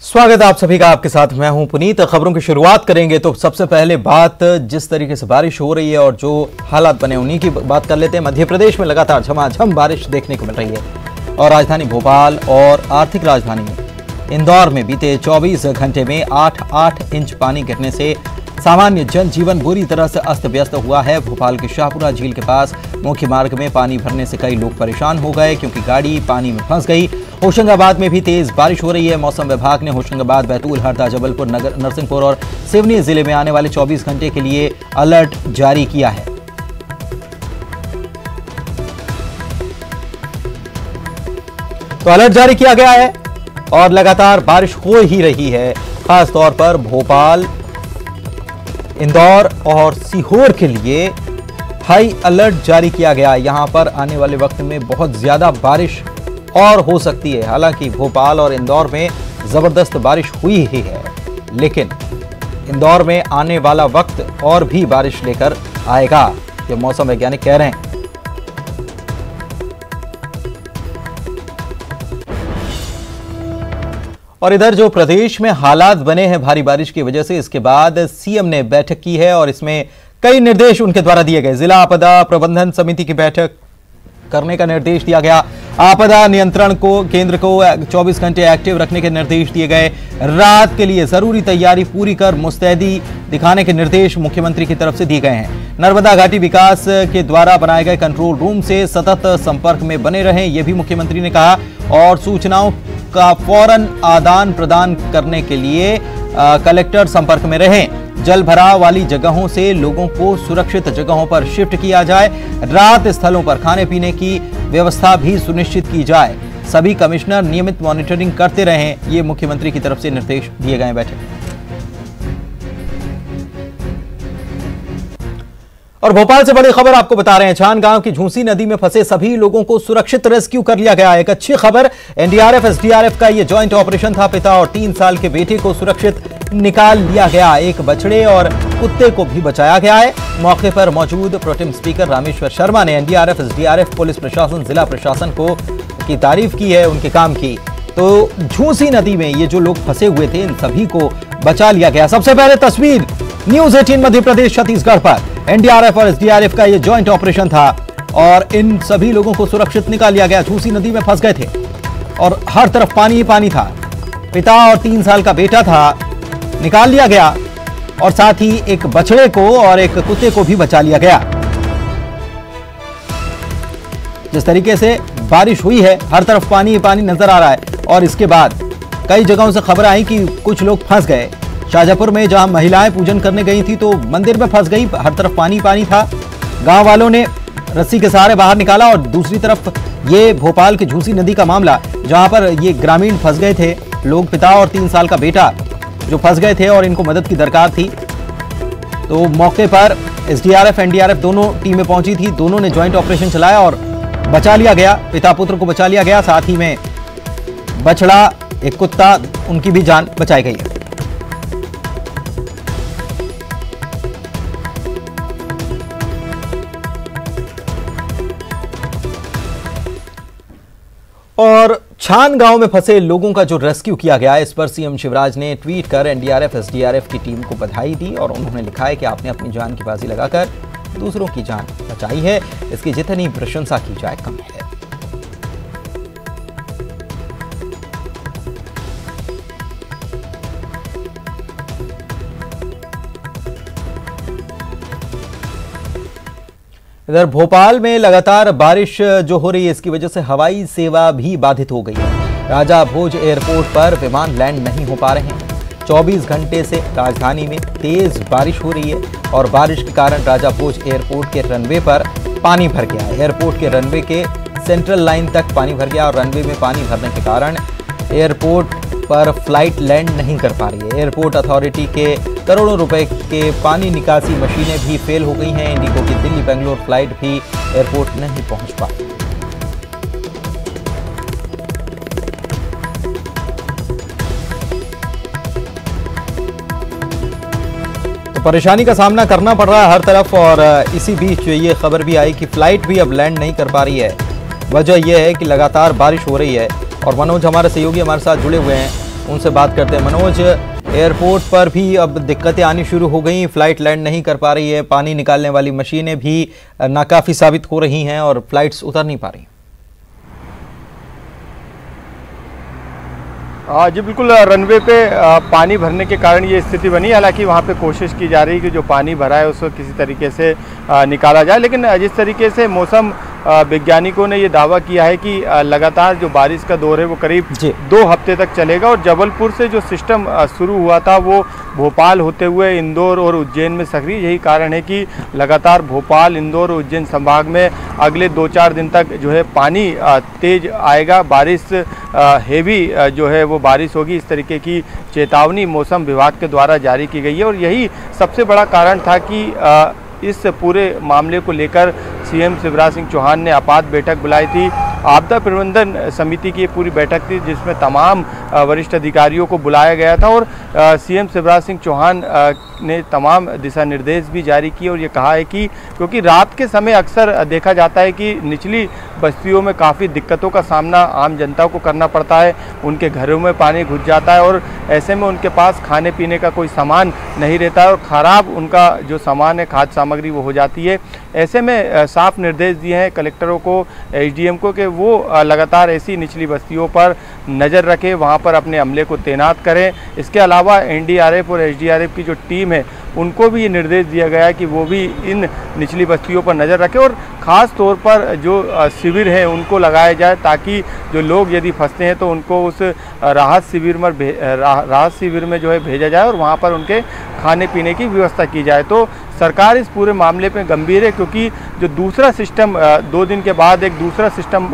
स्वागत है आप सभी का। आपके साथ मैं हूं पुनीत। खबरों की शुरुआत करेंगे तो सबसे पहले बात जिस तरीके से बारिश हो रही है और जो हालात बने उन्हीं की बात कर लेते हैं। मध्य प्रदेश में लगातार झमाझम बारिश देखने को मिल रही है और राजधानी भोपाल और आर्थिक राजधानी इंदौर में बीते 24 घंटे में 8 इंच पानी गिरने से सामान्य जनजीवन बुरी तरह से अस्त व्यस्त हुआ है। भोपाल के शाहपुरा झील के पास मुख्य मार्ग में पानी भरने से कई लोग परेशान हो गए क्योंकि गाड़ी पानी में फंस गई। होशंगाबाद में भी तेज बारिश हो रही है। मौसम विभाग ने होशंगाबाद, बैतूल, हरदा, जबलपुर, नरसिंहपुर और सिवनी जिले में आने वाले 24 घंटे के लिए अलर्ट जारी किया है। तो अलर्ट जारी किया गया है और लगातार बारिश हो ही रही है। खास तौर पर भोपाल, इंदौर और सीहोर के लिए हाई अलर्ट जारी किया गया। यहां पर आने वाले वक्त में बहुत ज्यादा बारिश और हो सकती है। हालांकि भोपाल और इंदौर में जबरदस्त बारिश हुई ही है, लेकिन इंदौर में आने वाला वक्त और भी बारिश लेकर आएगा, ये मौसम वैज्ञानिक कह रहे हैं। और इधर जो प्रदेश में हालात बने हैं भारी बारिश की वजह से, इसके बाद सीएम ने बैठक की है और इसमें कई निर्देश उनके द्वारा दिए गए। जिला आपदा प्रबंधन समिति की बैठक करने का निर्देश दिया गया। आपदा नियंत्रण को केंद्र को 24 घंटे एक्टिव रखने के निर्देश दिए गए। रात के लिए जरूरी तैयारी पूरी कर मुस्तैदी दिखाने के निर्देश मुख्यमंत्री की तरफ से दिए गए हैं। नर्मदा घाटी विकास के द्वारा बनाए गए कंट्रोल रूम से सतत संपर्क में बने रहें, यह भी मुख्यमंत्री ने कहा। और सूचनाओं का फौरन आदान प्रदान करने के लिए कलेक्टर संपर्क में रहें। जल भराव वाली जगहों से लोगों को सुरक्षित जगहों पर शिफ्ट किया जाए। रात स्थलों पर खाने पीने की व्यवस्था भी सुनिश्चित की जाए। सभी कमिश्नर नियमित मॉनिटरिंग करते रहें, ये मुख्यमंत्री की तरफ से निर्देश दिए गए बैठक। और भोपाल से बड़ी खबर आपको बता रहे हैं। छान गांव की झूसी नदी में फंसे सभी लोगों को सुरक्षित रेस्क्यू कर लिया गया। एक अच्छी खबर, एनडीआरएफ एसडीआरएफ का यह जॉइंट ऑपरेशन था। पिता और 3 साल के बेटे को सुरक्षित निकाल लिया गया। एक बछड़े और कुत्ते को भी बचाया गया है। मौके पर मौजूद प्रोटेम स्पीकर रामेश्वर शर्मा ने एनडीआरएफ एसडीआरएफ पुलिस प्रशासन, जिला प्रशासन की तारीफ की है उनके काम की। तो झूसी नदी में ये जो लोग फंसे हुए थे इन सभी को बचा लिया गया। सबसे पहले तस्वीर न्यूज 18 मध्य प्रदेश छत्तीसगढ़ पर। एनडीआरएफ और एसडीआरएफ का यह जॉइंट ऑपरेशन था और इन सभी लोगों को सुरक्षित निकाल लिया गया। झूसी नदी में फंस गए थे और हर तरफ पानी ही पानी था। पिता और 3 साल का बेटा था, निकाल लिया गया और साथ ही एक बछड़े को और एक कुत्ते को भी बचा लिया गया। जिस तरीके से बारिश हुई है, हर तरफ पानी ही पानी नजर आ रहा है। और इसके बाद कई जगहों से खबर आई कि कुछ लोग फंस गए। शाहजहांपुर में जहां महिलाएं पूजन करने गई थी तो मंदिर में फंस गई, हर तरफ पानी पानी था। गांव वालों ने रस्सी के सहारे बाहर निकाला। और दूसरी तरफ ये भोपाल की झूसी नदी का मामला, जहां पर ये ग्रामीण फंस गए थे लोग, पिता और 3 साल का बेटा जो फंस गए थे और इनको मदद की दरकार थी। तो मौके पर एसडीआरएफ एनडीआरएफ दोनों टीमें पहुंची थी। दोनों ने ज्वाइंट ऑपरेशन चलाया और बचा लिया गया। पिता पुत्र को बचा लिया गया, साथ ही में बछड़ा, एक कुत्ता, उनकी भी जान बचाई गई है। और छान गांव में फंसे लोगों का जो रेस्क्यू किया गया, इस पर सीएम शिवराज ने ट्वीट कर एनडीआरएफ एसडीआरएफ की टीम को बधाई दी और उन्होंने लिखा है कि आपने अपनी जान की बाजी लगाकर दूसरों की जान बचाई है। इसकी जितनी प्रशंसा की जाए कम है। इधर भोपाल में लगातार बारिश जो हो रही है, इसकी वजह से हवाई सेवा भी बाधित हो गई है। राजा भोज एयरपोर्ट पर विमान लैंड नहीं हो पा रहे हैं। 24 घंटे से राजधानी में तेज बारिश हो रही है और बारिश के कारण राजा भोज एयरपोर्ट के रनवे पर पानी भर गया है। एयरपोर्ट के रनवे के सेंट्रल लाइन तक पानी भर गया और रनवे में पानी भरने के कारण एयरपोर्ट पर फ्लाइट लैंड नहीं कर पा रही है। एयरपोर्ट अथॉरिटी के करोड़ों रुपए के पानी निकासी मशीनें भी फेल हो गई हैं। इंडिगो की दिल्ली बेंगलोर फ्लाइट भी एयरपोर्ट नहीं पहुंच पाई। तो परेशानी का सामना करना पड़ रहा है हर तरफ। और इसी बीच ये खबर भी आई कि फ्लाइट भी अब लैंड नहीं कर पा रही है। वजह यह है कि लगातार बारिश हो रही है। और मनोज हमारे सहयोगी हमारे साथ जुड़े हुए हैं। उनसे बात करते हैं। मनोज, एयरपोर्ट पर भी अब दिक्कतें आनी शुरू हो गई, फ्लाइट लैंड नहीं कर पा रही है, पानी निकालने वाली मशीनें भी नाकाफी साबित हो रही हैं और फ्लाइट्स उतर नहीं पा रही। जी बिल्कुल, रनवे पे पानी भरने के कारण ये स्थिति बनी। हालांकि वहाँ पे कोशिश की जा रही है कि जो पानी भरा है उसको किसी तरीके से निकाला जाए, लेकिन जिस तरीके से मौसम वैज्ञानिकों ने ये दावा किया है कि लगातार जो बारिश का दौर है वो करीब 2 हफ्ते तक चलेगा और जबलपुर से जो सिस्टम शुरू हुआ था वो भोपाल होते हुए इंदौर और उज्जैन में सक्रिय। यही कारण है कि लगातार भोपाल, इंदौर और उज्जैन संभाग में अगले 2-4 दिन तक जो है पानी तेज आएगा, बारिश हेवी जो है वो बारिश होगी। इस तरीके की चेतावनी मौसम विभाग के द्वारा जारी की गई है और यही सबसे बड़ा कारण था कि इस पूरे मामले को लेकर सीएम शिवराज सिंह चौहान ने आपात बैठक बुलाई थी। आपदा प्रबंधन समिति की पूरी बैठक थी जिसमें तमाम वरिष्ठ अधिकारियों को बुलाया गया था और सीएम शिवराज सिंह चौहान ने तमाम दिशा निर्देश भी जारी किए और ये कहा है कि क्योंकि रात के समय अक्सर देखा जाता है कि निचली बस्तियों में काफ़ी दिक्कतों का सामना आम जनता को करना पड़ता है, उनके घरों में पानी घुस जाता है और ऐसे में उनके पास खाने पीने का कोई सामान नहीं रहता है और ख़राब उनका जो सामान है, खाद्य सामग्री, वो हो जाती है। ऐसे में साफ निर्देश दिए हैं कलेक्टरों को, एसडीएम को कि वो लगातार ऐसी निचली बस्तियों पर नज़र रखें, वहाँ पर अपने अमले को तैनात करें। इसके अलावा एनडीआरएफ और एसडीआरएफ की जो टीम है उनको भी ये निर्देश दिया गया है कि वो भी इन निचली बस्तियों पर नज़र रखें और ख़ास तौर पर जो शिविर हैं उनको लगाया जाए ताकि जो लोग यदि फंसते हैं तो उनको उस राहत शिविर में जो है भेजा जाए और वहाँ पर उनके खाने पीने की व्यवस्था की जाए। तो सरकार इस पूरे मामले पे गंभीर है क्योंकि जो दूसरा सिस्टम 2 दिन के बाद एक दूसरा सिस्टम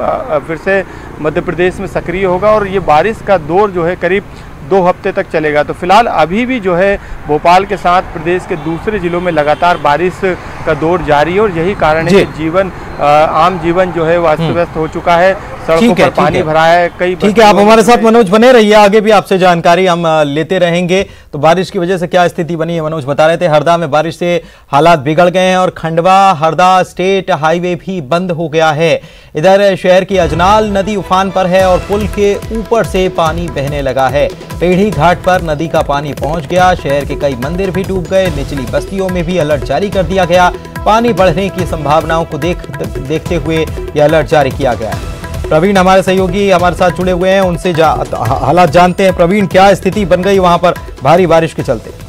फिर से मध्य प्रदेश में सक्रिय होगा और ये बारिश का दौर जो है करीब 2 हफ्ते तक चलेगा। तो फिलहाल अभी भी जो है भोपाल के साथ प्रदेश के दूसरे जिलों में लगातार बारिश का दौर जारी है और यही कारण है कि आम जीवन जो है वो अस्त व्यस्त हो चुका है, सड़कों पर पानी भरा है। ठीक है, आप हमारे साथ मनोज बने रहिए, आगे भी आपसे जानकारी हम लेते रहेंगे। तो बारिश की वजह से क्या स्थिति बनी है, मनोज बता रहे थे हरदा में बारिश से हालात बिगड़ गए हैं और खंडवा हरदा स्टेट हाईवे भी बंद हो गया है। इधर शहर की अजनाल नदी उफान पर है और पुल के ऊपर से पानी बहने लगा है। पेढ़ी घाट पर नदी का पानी पहुंच गया, शहर के कई मंदिर भी डूब गए, निचली बस्तियों में भी अलर्ट जारी कर दिया गया। पानी बढ़ने की संभावनाओं को देखते हुए यह अलर्ट जारी किया गया है। प्रवीण हमारे सहयोगी हमारे साथ जुड़े हुए हैं, उनसे हालात जानते हैं। प्रवीण, क्या स्थिति बन गई वहां पर भारी बारिश के चलते?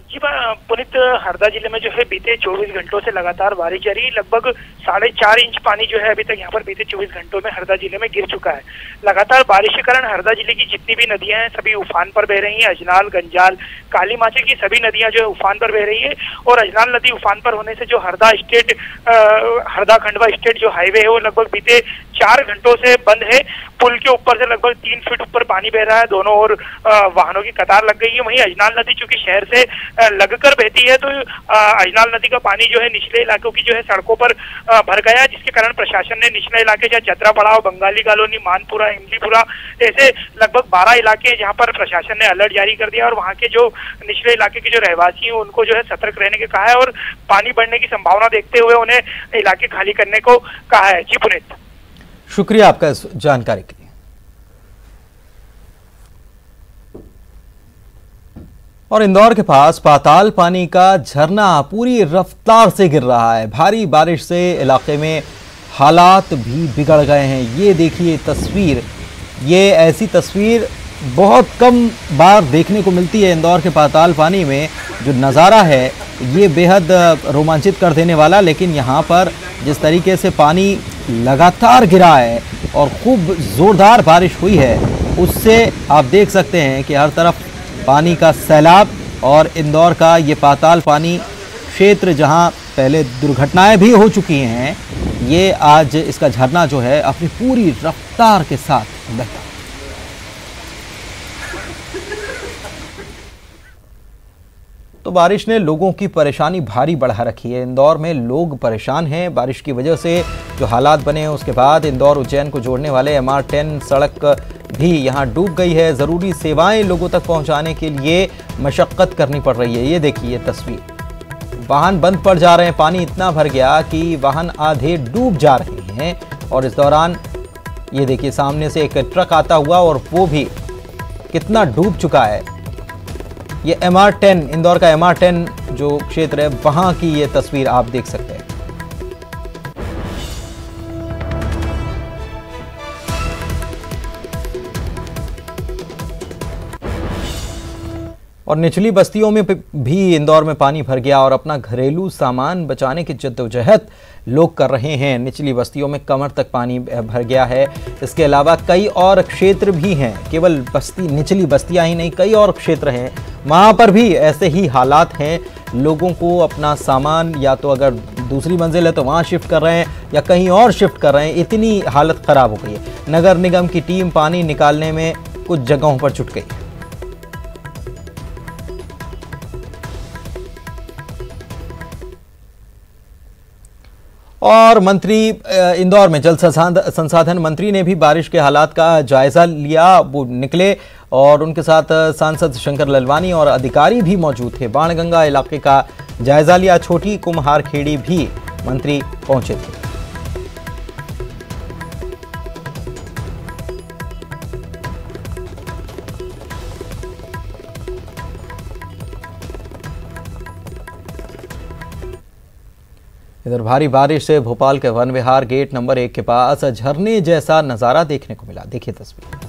जी पुनीत, हरदा जिले में जो है बीते 24 घंटों से लगातार बारिश जारी, लगभग 4.5 इंच पानी जो है अभी तक यहाँ पर बीते 24 घंटों में हरदा जिले में गिर चुका है। लगातार बारिश के कारण हरदा जिले की जितनी भी नदियां हैं सभी उफान पर बह रही हैं। अजनाल, गंजाल, काली माची की सभी नदियां जो है उफान पर बह रही है और अजनाल नदी उफान पर होने से जो हरदा खंडवा स्टेट जो हाईवे है वो लगभग बीते 4 घंटों से बंद है। पुल के ऊपर से लगभग 3 फीट ऊपर पानी बह रहा है, दोनों ओर वाहनों की कतार लग गई है। वहीं अजनाल नदी चूंकि शहर से लगकर बहती है तो अजनाल नदी का पानी जो है निचले इलाकों की जो है सड़कों पर भर गया, जिसके कारण प्रशासन ने निचले इलाके जहाँ चतरा पड़ाव, बंगाली कॉलोनी, मानपुरा, इमलीपुरा ऐसे लगभग 12 इलाके हैं जहाँ पर प्रशासन ने अलर्ट जारी कर दिया और वहाँ के जो निचले इलाके के जो रहवासी हैं उनको जो है सतर्क रहने के कहा है और पानी बढ़ने की संभावना देखते हुए उन्हें इलाके खाली करने को कहा है। जी पुनीत, शुक्रिया आपका इस जानकारी के लिए। और इंदौर के पास पाताल पानी का झरना पूरी रफ्तार से गिर रहा है। भारी बारिश से इलाके में हालात भी बिगड़ गए हैं। ये देखिए तस्वीर, ये ऐसी तस्वीर बहुत कम बार देखने को मिलती है। इंदौर के पाताल पानी में जो नज़ारा है ये बेहद रोमांचित कर देने वाला, लेकिन यहाँ पर जिस तरीके से पानी लगातार गिरा है और खूब ज़ोरदार बारिश हुई है उससे आप देख सकते हैं कि हर तरफ पानी का सैलाब और इंदौर का ये पाताल पानी क्षेत्र जहां पहले दुर्घटनाएं भी हो चुकी हैं, ये आज इसका झरना जो है अपनी पूरी रफ्तार के साथ बहता। तो बारिश ने लोगों की परेशानी भारी बढ़ा रखी है। इंदौर में लोग परेशान हैं बारिश की वजह से। जो हालात बने हैं उसके बाद इंदौर उज्जैन को जोड़ने वाले MR10 सड़क भी यहां डूब गई है। ज़रूरी सेवाएं लोगों तक पहुंचाने के लिए मशक्क़त करनी पड़ रही है। ये देखिए ये तस्वीर, वाहन बंद पड़ जा रहे हैं। पानी इतना भर गया कि वाहन आधे डूब जा रहे हैं। और इस दौरान ये देखिए सामने से एक ट्रक आता हुआ और वो भी कितना डूब चुका है। ये MR10 इंदौर का MR10 जो क्षेत्र है वहां की ये तस्वीर आप देख सकते हैं। और निचली बस्तियों में भी इंदौर में पानी भर गया और अपना घरेलू सामान बचाने की जद्दोजहद लोग कर रहे हैं। निचली बस्तियों में कमर तक पानी भर गया है। इसके अलावा कई और क्षेत्र भी हैं, केवल निचली बस्तियां ही नहीं, कई और क्षेत्र हैं, वहां पर भी ऐसे ही हालात हैं। लोगों को अपना सामान या तो अगर दूसरी मंजिल है तो वहां शिफ्ट कर रहे हैं या कहीं और शिफ्ट कर रहे हैं, इतनी हालत खराब हो गई है। नगर निगम की टीम पानी निकालने में कुछ जगहों पर जुट गई। और मंत्री इंदौर में जल संसाधन मंत्री ने भी बारिश के हालात का जायजा लिया। वो निकले और उनके साथ सांसद शंकर ललवानी और अधिकारी भी मौजूद थे। बाणगंगा इलाके का जायजा लिया। छोटी कुम्हार खेड़ी भी मंत्री पहुंचे थे। इधर भारी बारिश से भोपाल के वन विहार गेट नंबर 1 के पास झरने जैसा नजारा देखने को मिला। देखिए तस्वीर।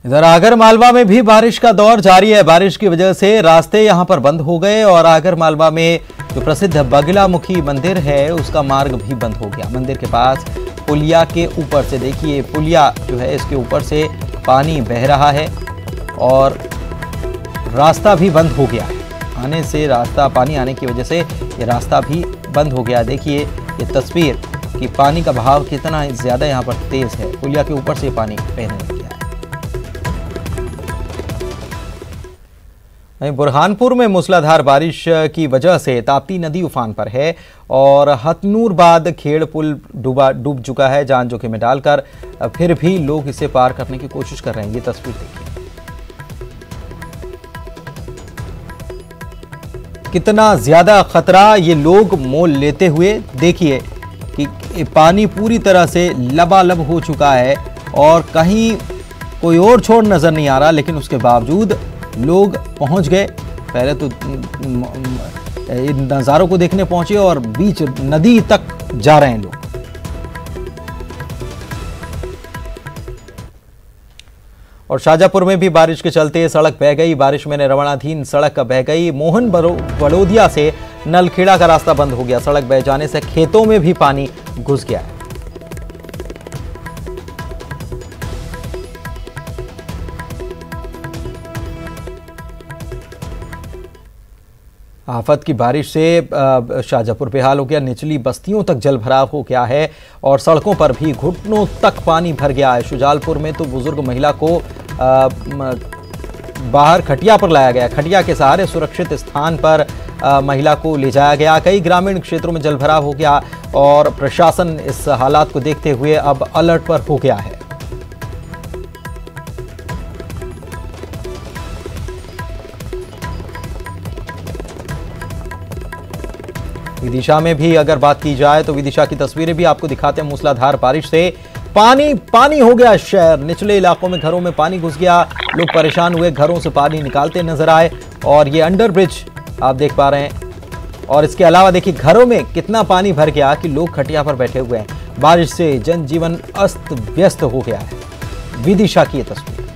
इधर आगर मालवा में भी बारिश का दौर जारी है। बारिश की वजह से रास्ते यहां पर बंद हो गए और आगर मालवा में जो प्रसिद्ध बगलामुखी मंदिर है उसका मार्ग भी बंद हो गया। मंदिर के पास पुलिया के ऊपर से देखिए, पुलिया जो है इसके ऊपर से पानी बह रहा है और रास्ता भी बंद हो गया है। पानी आने की वजह से ये रास्ता भी बंद हो गया। देखिए ये तस्वीर कि पानी का बहाव कितना ज्यादा यहाँ पर तेज है। पुलिया के ऊपर से पानी बहने लग गया है। बुरहानपुर में मूसलाधार बारिश की वजह से ताप्ती नदी उफान पर है और हथनूरबाद खेड़ पुल डूब चुका है। जान जोखिम में डालकर फिर भी लोग इसे पार करने की कोशिश कर रहे हैं। ये तस्वीर देखिए, कितना ज्यादा खतरा ये लोग मोल लेते हुए। देखिए कि पानी पूरी तरह से लबालब हो चुका है और कहीं कोई और छोर नजर नहीं आ रहा, लेकिन उसके बावजूद लोग पहुंच गए। पहले तो इन नज़ारों को देखने पहुंचे और बीच नदी तक जा रहे हैं लोग। और शाजापुर में भी बारिश के चलते सड़क बह गई। बारिश में निर्माणाधीन सड़क बह गई। मोहन बड़ोदिया से नलखेड़ा का रास्ता बंद हो गया। सड़क बह जाने से खेतों में भी पानी घुस गया है। आफत की बारिश से शाजापुर बेहाल हो गया। निचली बस्तियों तक जल भराव हो गया है और सड़कों पर भी घुटनों तक पानी भर गया है। शुजालपुर में तो बुजुर्ग महिला को बाहर खटिया पर लाया गया। खटिया के सहारे सुरक्षित स्थान पर महिला को ले जाया गया। कई ग्रामीण क्षेत्रों में जलभराव हो गया और प्रशासन इस हालात को देखते हुए अब अलर्ट पर हो गया है। विदिशा में भी अगर बात की जाए तो विदिशा की तस्वीरें भी आपको दिखाते हैं। मूसलाधार बारिश से पानी पानी हो गया शहर। निचले इलाकों में घरों में पानी घुस गया। लोग परेशान हुए, घरों से पानी निकालते नजर आए और ये अंडर ब्रिज आप देख पा रहे हैं। और इसके अलावा देखिए घरों में कितना पानी भर गया कि लोग खटिया पर बैठे हुए हैं। बारिश से जनजीवन अस्त व्यस्त हो गया है। विदिशा की ये तस्वीर।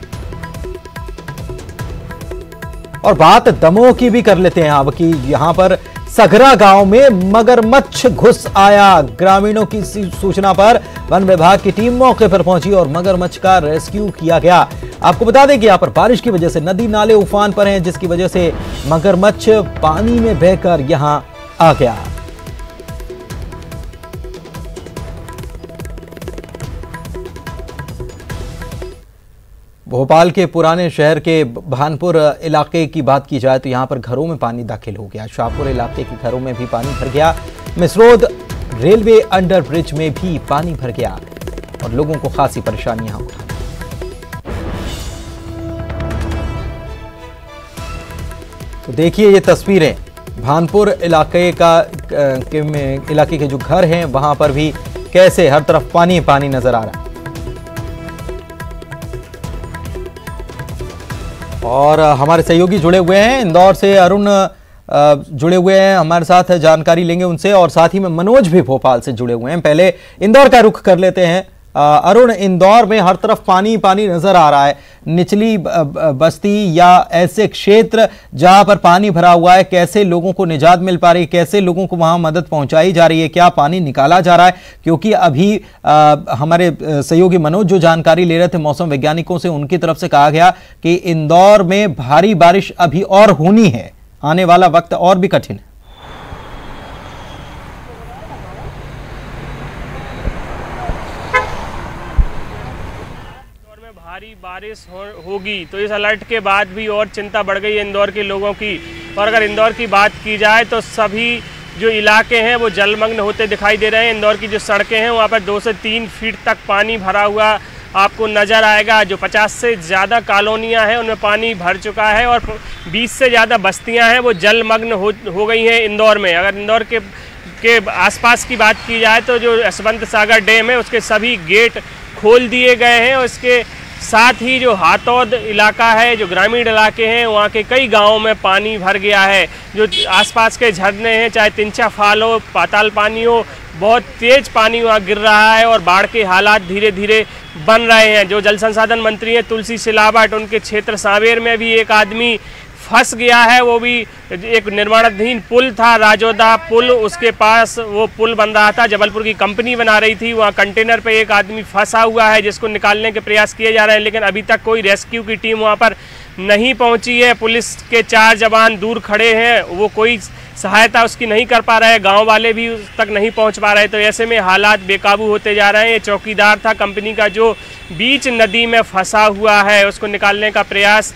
और बात दमोह की भी कर लेते हैं अब कि यहां पर सगरा गांव में मगरमच्छ घुस आया। ग्रामीणों की सूचना पर वन विभाग की टीम मौके पर पहुंची और मगरमच्छ का रेस्क्यू किया गया। आपको बता दें कि यहां पर बारिश की वजह से नदी नाले उफान पर हैं, जिसकी वजह से मगरमच्छ पानी में बहकर यहां आ गया। भोपाल के पुराने शहर के भानपुर इलाके की बात की जाए तो यहां पर घरों में पानी दाखिल हो गया। शाहपुर इलाके के घरों में भी पानी भर गया। मिसरोद रेलवे अंडर ब्रिज में भी पानी भर गया और लोगों को खासी परेशानियां उठाई। तो देखिए ये तस्वीरें भानपुर इलाके के जो घर हैं वहां पर भी कैसे हर तरफ पानी पानी नजर आ रहा है। और हमारे सहयोगी जुड़े हुए हैं इंदौर से, अरुण जुड़े हुए हैं हमारे साथ, जानकारी लेंगे उनसे। और साथ ही में मनोज भी भोपाल से जुड़े हुए हैं। पहले इंदौर का रुख कर लेते हैं। अरुण, इंदौर में हर तरफ पानी पानी नजर आ रहा है। निचली बस्ती या ऐसे क्षेत्र जहां पर पानी भरा हुआ है, कैसे लोगों को निजात मिल पा रही है, कैसे लोगों को वहां मदद पहुंचाई जा रही है, क्या पानी निकाला जा रहा है? क्योंकि अभी हमारे सहयोगी मनोज जो जानकारी ले रहे थे मौसम वैज्ञानिकों से, उनकी तरफ से कहा गया कि इंदौर में भारी बारिश अभी और होनी है, आने वाला वक्त और भी कठिन है। भारी बारिश होगी तो इस अलर्ट के बाद भी और चिंता बढ़ गई है इंदौर के लोगों की। और अगर इंदौर की बात की जाए तो सभी जो इलाके हैं वो जलमग्न होते दिखाई दे रहे हैं। इंदौर की जो सड़कें हैं वहाँ पर 2 से 3 फीट तक पानी भरा हुआ आपको नज़र आएगा। जो 50 से ज़्यादा कॉलोनियाँ हैं उनमें पानी भर चुका है और 20 से ज़्यादा बस्तियाँ हैं वो जलमग्न हो गई हैं इंदौर में। अगर इंदौर के आसपास की बात की जाए तो जो यशवंत सागर डैम है उसके सभी गेट खोल दिए गए हैं। और इसके साथ ही जो हाथौद इलाका है, जो ग्रामीण इलाके हैं, वहाँ के कई गांवों में पानी भर गया है। जो आसपास के झरने हैं, चाहे तिंचा फाल हो, पाताल पानी हो, बहुत तेज पानी वहाँ गिर रहा है और बाढ़ के हालात धीरे धीरे बन रहे हैं। जो जल संसाधन मंत्री हैं तुलसी सिलावट, उनके क्षेत्र सांवेर में भी एक आदमी फंस गया है। वो भी एक निर्माणाधीन पुल था, राजोदा पुल, उसके पास वो पुल बन रहा था, जबलपुर की कंपनी बना रही थी। वहाँ कंटेनर पे एक आदमी फंसा हुआ है जिसको निकालने के प्रयास किए जा रहे हैं, लेकिन अभी तक कोई रेस्क्यू की टीम वहाँ पर नहीं पहुँची है। पुलिस के 4 जवान दूर खड़े हैं, वो कोई सहायता उसकी नहीं कर पा रहे हैं, गाँव वाले भी उस तक नहीं पहुँच पा रहे। तो ऐसे में हालात बेकाबू होते जा रहे हैं। ये चौकीदार था कंपनी का जो बीच नदी में फंसा हुआ है, उसको निकालने का प्रयास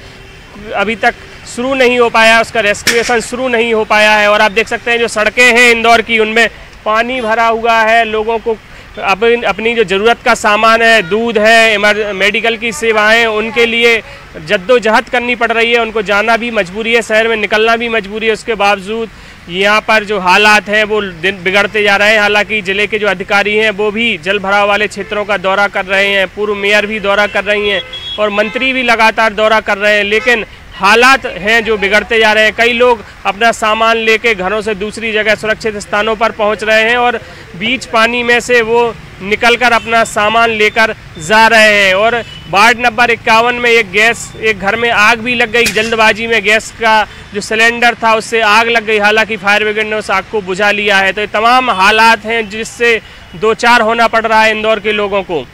अभी तक शुरू नहीं हो पाया, उसका रेस्क्यूएशन शुरू नहीं हो पाया है। और आप देख सकते हैं जो सड़कें हैं इंदौर की उनमें पानी भरा हुआ है। लोगों को अपनी जो ज़रूरत का सामान है, दूध है, मेडिकल की सेवाएं, उनके लिए जद्दोजहद करनी पड़ रही है। उनको जाना भी मजबूरी है, शहर में निकलना भी मजबूरी है। उसके बावजूद यहाँ पर जो हालात हैं वो दिन बिगड़ते जा रहे हैं। हालांकि ज़िले के जो अधिकारी हैं वो भी जल भराव वाले क्षेत्रों का दौरा कर रहे हैं, पूर्व मेयर भी दौरा कर रही हैं और मंत्री भी लगातार दौरा कर रहे हैं, लेकिन हालात हैं जो बिगड़ते जा रहे हैं। कई लोग अपना सामान लेके घरों से दूसरी जगह सुरक्षित स्थानों पर पहुंच रहे हैं और बीच पानी में से वो निकलकर अपना सामान लेकर जा रहे हैं। और वार्ड नंबर 51 में एक घर में आग भी लग गई। जल्दबाजी में गैस का जो सिलेंडर था उससे आग लग गई, हालांकि फायर ब्रिगेड ने उस आग को बुझा लिया है। तो ये तमाम हालात हैं जिससे 2-4 होना पड़ रहा है इंदौर के लोगों को।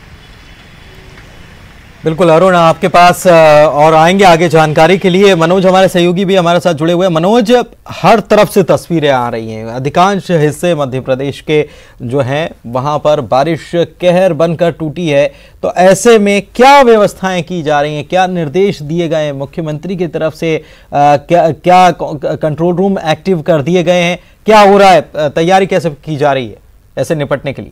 बिल्कुल अरुण, आपके पास और आएंगे आगे जानकारी के लिए। मनोज हमारे सहयोगी भी हमारे साथ जुड़े हुए हैं। मनोज, हर तरफ से तस्वीरें आ रही हैं, अधिकांश हिस्से मध्य प्रदेश के जो हैं वहां पर बारिश कहर बनकर टूटी है। तो ऐसे में क्या व्यवस्थाएं की जा रही हैं, क्या निर्देश दिए गए हैं मुख्यमंत्री की तरफ से? क्या कंट्रोल रूम एक्टिव कर दिए गए हैं? क्या हो रहा है, तैयारी कैसे की जा रही है ऐसे निपटने के लिए?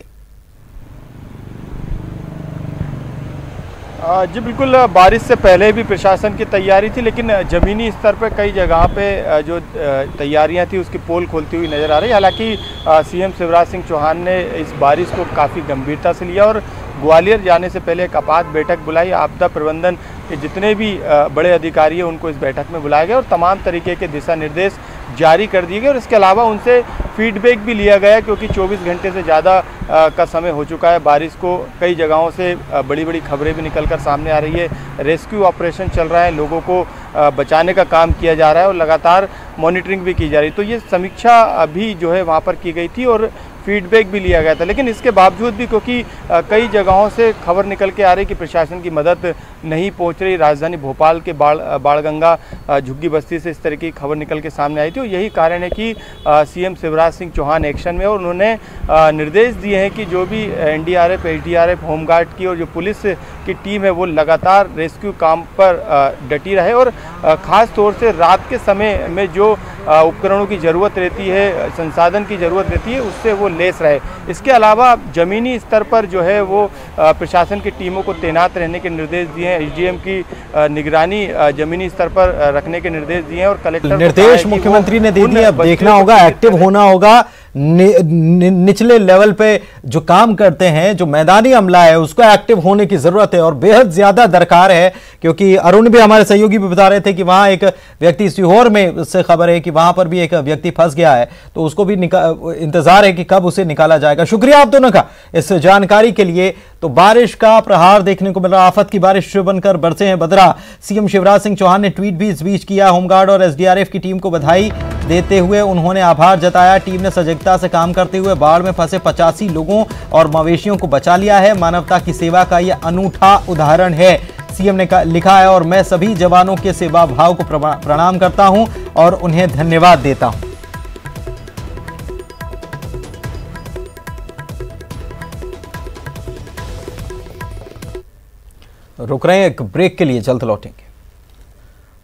जी बिल्कुल, बारिश से पहले भी प्रशासन की तैयारी थी, लेकिन ज़मीनी स्तर पर कई जगह पे जो तैयारियां थी उसकी पोल खोलती हुई नज़र आ रही है। हालांकि सीएम शिवराज सिंह चौहान ने इस बारिश को काफ़ी गंभीरता से लिया और ग्वालियर जाने से पहले एक आपात बैठक बुलाई। आपदा प्रबंधन के जितने भी बड़े अधिकारी हैं उनको इस बैठक में बुलाया गया और तमाम तरीके के दिशा निर्देश जारी कर दिए गए। और इसके अलावा उनसे फीडबैक भी लिया गया, क्योंकि 24 घंटे से ज़्यादा का समय हो चुका है बारिश को। कई जगहों से बड़ी बड़ी खबरें भी निकलकर सामने आ रही है। रेस्क्यू ऑपरेशन चल रहा है, लोगों को बचाने का काम किया जा रहा है और लगातार मॉनिटरिंग भी की जा रही है। तो ये समीक्षा अभी जो है वहाँ पर की गई थी और फीडबैक भी लिया गया था। लेकिन इसके बावजूद भी क्योंकि कई जगहों से खबर निकल के आ रही कि प्रशासन की मदद नहीं पहुंच रही, राजधानी भोपाल के बाणगंगा झुग्गी बस्ती से इस तरह की खबर निकल के सामने आई थी। और यही कारण है कि सीएम शिवराज सिंह चौहान एक्शन में, और उन्होंने निर्देश दिए हैं कि जो भी एनडीआरएफ, एसडीआरएफ, होमगार्ड की और जो पुलिस की टीम है वो लगातार रेस्क्यू काम पर डटी रहे, और ख़ास तौर से रात के समय में जो उपकरणों की ज़रूरत रहती है, संसाधन की ज़रूरत रहती है, उससे वो लेस रहे। इसके अलावा ज़मीनी स्तर पर जो है वो प्रशासन की टीमों को तैनात रहने के निर्देश दिए हैं। एसडीएम की निगरानी ज़मीनी स्तर पर रखने के निर्देश दिए हैं, और कलेक्टर निर्देश मुख्यमंत्री ने दे दिए। अब देखना होगा, एक्टिव होना होगा। निचले लेवल पे जो काम करते हैं, जो मैदानी अमला है, उसको एक्टिव होने की जरूरत है और बेहद ज्यादा दरकार है। क्योंकि अरुण भी, हमारे सहयोगी भी बता रहे थे कि वहां एक व्यक्ति, सीहोर में उससे खबर है कि वहां पर भी एक व्यक्ति फंस गया है, तो उसको भी इंतजार है कि कब उसे निकाला जाएगा। शुक्रिया आप दोनों का इस जानकारी के लिए। तो बारिश का प्रहार देखने को मिल रहा, आफत की बारिश बनकर बरसे हैं बदरा। सीएम शिवराज सिंह चौहान ने ट्वीट भी इस बीच किया। होमगार्ड और एसडीआरएफ की टीम को बधाई देते हुए उन्होंने आभार जताया। टीम ने सजगता से काम करते हुए बाढ़ में फंसे 85 लोगों और मवेशियों को बचा लिया है। मानवता की सेवा का यह अनूठा उदाहरण है, सीएम ने लिखा है। और मैं सभी जवानों के सेवा भाव को प्रणाम करता हूं और उन्हें धन्यवाद देता हूं। रुक रहे हैं एक ब्रेक के लिए, जल्द लौटेंगे।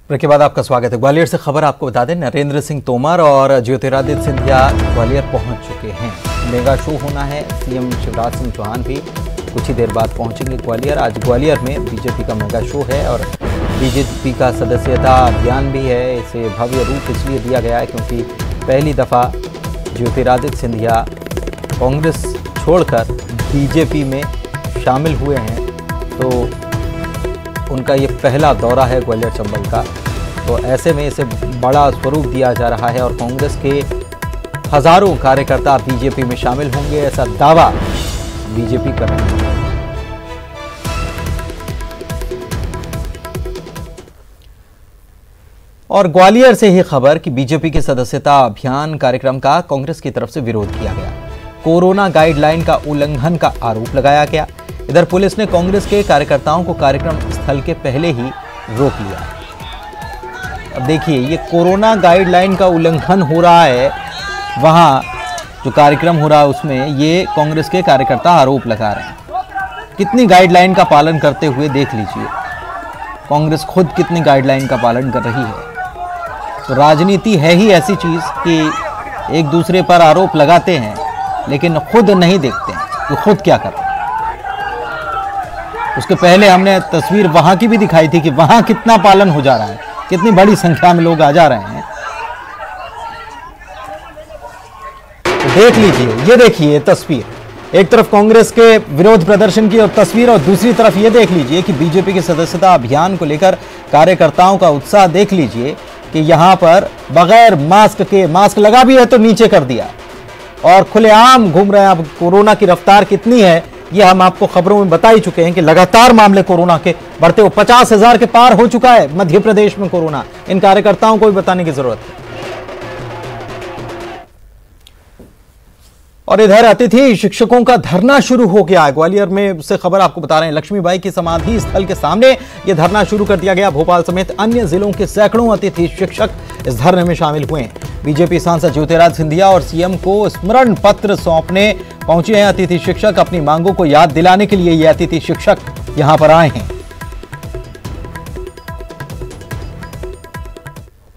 ब्रेक के बाद आपका स्वागत है। ग्वालियर से खबर आपको बता दें, नरेंद्र सिंह तोमर और ज्योतिरादित्य सिंधिया ग्वालियर पहुंच चुके हैं। मेगा शो होना है, सीएम शिवराज सिंह चौहान भी कुछ ही देर बाद पहुंचेंगे ग्वालियर। आज ग्वालियर में बीजेपी का मेगा शो है और बीजेपी का सदस्यता अभियान भी है। इसे भव्य रूप इसलिए दिया गया है क्योंकि पहली दफ़ा ज्योतिरादित्य सिंधिया कांग्रेस छोड़कर बीजेपी में शामिल हुए हैं, तो उनका ये पहला दौरा है ग्वालियर चंबल का। तो ऐसे में इसे बड़ा स्वरूप दिया जा रहा है और कांग्रेस के हजारों कार्यकर्ता बीजेपी में शामिल होंगे, ऐसा दावा बीजेपी कर रही है। और ग्वालियर से ही खबर कि बीजेपी के सदस्यता अभियान कार्यक्रम का कांग्रेस की तरफ से विरोध किया गया। कोरोना गाइडलाइन का उल्लंघन का आरोप लगाया गया। इधर पुलिस ने कांग्रेस के कार्यकर्ताओं को कार्यक्रम स्थल के पहले ही रोक लिया। अब देखिए, ये कोरोना गाइडलाइन का उल्लंघन हो रहा है, वहां जो कार्यक्रम हो रहा है उसमें ये कांग्रेस के कार्यकर्ता आरोप लगा रहे हैं। कितनी गाइडलाइन का पालन करते हुए देख लीजिए, कांग्रेस खुद कितनी गाइडलाइन का पालन कर रही है। तो राजनीति है ही ऐसी चीज कि एक दूसरे पर आरोप लगाते हैं लेकिन खुद नहीं देखते हैं कि खुद क्या कर रहे हैं। उसके पहले हमने तस्वीर वहां की भी दिखाई थी कि वहां कितना पालन हो जा रहा है, कितनी बड़ी संख्या में लोग आ जा रहे हैं। तो देख लीजिए, ये देखिए तस्वीर, एक तरफ कांग्रेस के विरोध प्रदर्शन की और तस्वीर, और दूसरी तरफ ये देख लीजिए कि बीजेपी के सदस्यता अभियान को लेकर कार्यकर्ताओं का उत्साह देख लीजिए कि यहां पर बगैर मास्क के, मास्क लगा भी है तो नीचे कर दिया और खुलेआम घूम रहे हैं। अब कोरोना की रफ्तार कितनी है ये हम आपको खबरों में बता ही चुके हैं कि लगातार मामले कोरोना के बढ़ते हुए 50,000 के पार हो चुका है मध्य प्रदेश में कोरोना। इन कार्यकर्ताओं को भी बताने की जरूरत है। और इधर अतिथि शिक्षकों का धरना शुरू हो गया है। ग्वालियर में से खबर आपको बता रहे हैं, लक्ष्मीबाई की समाधि स्थल के सामने यह धरना शुरू कर दिया गया। भोपाल समेत अन्य जिलों के सैकड़ों अतिथि शिक्षक इस धरने में शामिल हुए हैं। बीजेपी सांसद ज्योतिरादित्य सिंधिया और सीएम को स्मरण पत्र सौंपने पहुंचे हैं अतिथि शिक्षक। अपनी मांगों को याद दिलाने के लिए ये अतिथि शिक्षक यहां पर आए हैं।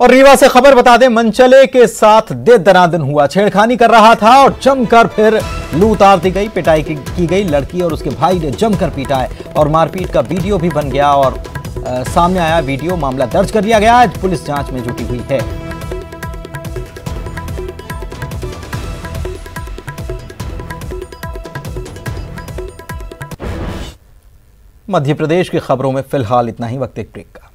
और रीवा से खबर बता दें, मनचले के साथ दे दनादन हुआ, छेड़खानी कर रहा था और जमकर फिर लूट आर दी गई, पिटाई की गई। लड़की और उसके भाई ने जमकर पीटा है और मारपीट का वीडियो भी बन गया और सामने आया वीडियो। मामला दर्ज कर लिया गया, आज पुलिस जांच में जुटी हुई है। मध्य प्रदेश की खबरों में फिलहाल इतना ही। वक्त एक ब्रेक का।